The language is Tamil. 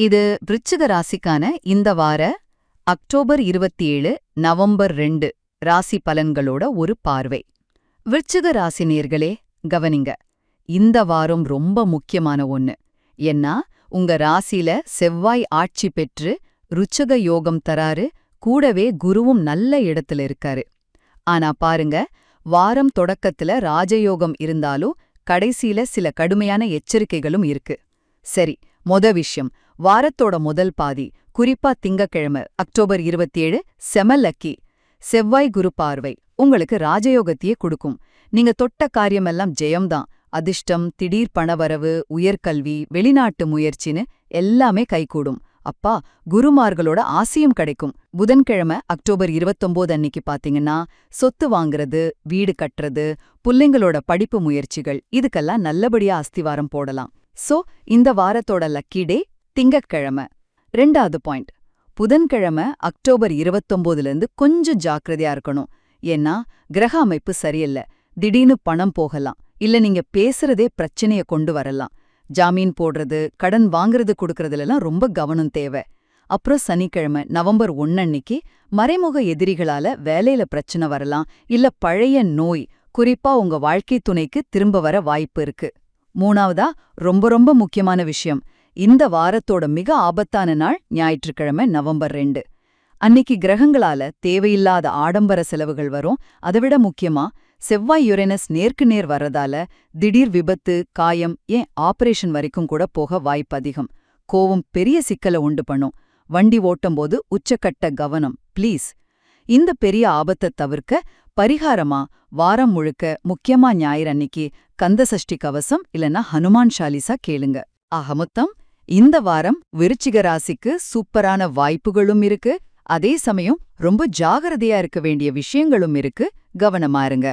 இது விருச்சிக ராசிக்கான இந்த வார அக்டோபர் 27 நவம்பர் 2 ராசி பலன்களோட ஒரு பார்வை. விருச்சிக ராசி நேர்களே கவனிங்க, இந்த வாரம் ரொம்ப முக்கியமான ஒன்னு. ஏன்னா உங்க ராசியில செவ்வாய் ஆட்சி பெற்று ருச்சக யோகம் தராரு, கூடவே குருவும் நல்ல இடத்துல இருக்காரு. ஆனா பாருங்க, வாரம் தொடக்கத்துல ராஜயோகம் இருந்தாலும் கடைசியில சில கடுமையான எச்சரிக்கைகளும் இருக்கு. சரி, விஷயம், வாரத்தோட முதல் பாதி, குறிப்பா திங்கக்கிழமை அக்டோபர் 27 செம லக்கி. செவ்வாய் குரு பார்வை உங்களுக்கு ராஜயோகத்தையே கொடுக்கும். நீங்க தொட்ட காரியமெல்லாம் ஜெயம்தான். அதிர்ஷ்டம், திடீர் பணவரவு, உயர்கல்வி, வெளிநாட்டு முயற்சின்னு எல்லாமே கைகூடும். அப்பா குருமார்களோட ஆசியும் கிடைக்கும். புதன்கிழமை அக்டோபர் 29 அன்னைக்கு பாத்தீங்கன்னா சொத்து வாங்குறது, வீடு கட்டுறது, புள்ளைங்களோட படிப்பு முயற்சிகள், இதுக்கெல்லாம் நல்லபடியா அஸ்திவாரம் போடலாம். சோ இந்த வாரத்தோட லக்கி டே திங்கட்கிழமை. 2வது பாயிண்ட், புதன்கிழமை அக்டோபர் 29லேருந்து கொஞ்சம் ஜாக்கிரதையா இருக்கணும். ஏன்னா கிரக அமைப்பு சரியில்லை. திடீர்னு பணம் போகலாம், இல்ல நீங்க பேசுறதே பிரச்சனைய கொண்டு வரலாம். ஜாமீன் போடுறது, கடன் வாங்குறது கொடுக்கறதுலாம் ரொம்ப கவனம் தேவை. அப்புறம் சனிக்கிழமை நவம்பர் 1 அன்னைக்கு மறைமுக எதிரிகளால வேலையில பிரச்சனை வரலாம், இல்ல பழைய நோய், குறிப்பா உங்க வாழ்க்கை துணைக்கு திரும்ப வர வாய்ப்பு இருக்கு. 3வதா ரொம்ப ரொம்ப முக்கியமான விஷயம், இந்த வாரத்தோட மிக ஆபத்தான நாள் ஞாயிற்றுக்கிழமை நவம்பர் 2. அன்னைக்கு கிரகங்களால தேவையில்லாத ஆடம்பர செலவுகள் வரும். அதைவிட முக்கியமா செவ்வாய் யுரேனஸ் நேருக்கு நேர் வர்றதால திடீர் விபத்து, காயம், ஏன் ஆபரேஷன் வரைக்கும் கூட போக வாய்ப்பு அதிகம். கோவம் பெரிய சிக்கலை உண்டு பண்ணும். வண்டி ஓட்டும்போது உச்சக்கட்ட கவனம் ப்ளீஸ். இந்த பெரிய ஆபத்தை தவிர்க்க பரிகாரமா வாரம் முழுக்க, முக்கியமா ஞாயிறு அன்னைக்கு கந்தசஷ்டி கவசம் இல்லனா ஹனுமான் சாலிசா கேளுங்க. ஆக மொத்தம் இந்த வாரம் விருச்சிக ராசிக்கு சூப்பரான வாய்ப்புகளும் இருக்கு, அதே சமயம் ரொம்ப ஜாகிரதையா இருக்க வேண்டிய விஷயங்களும் இருக்கு. கவனமா இருங்க.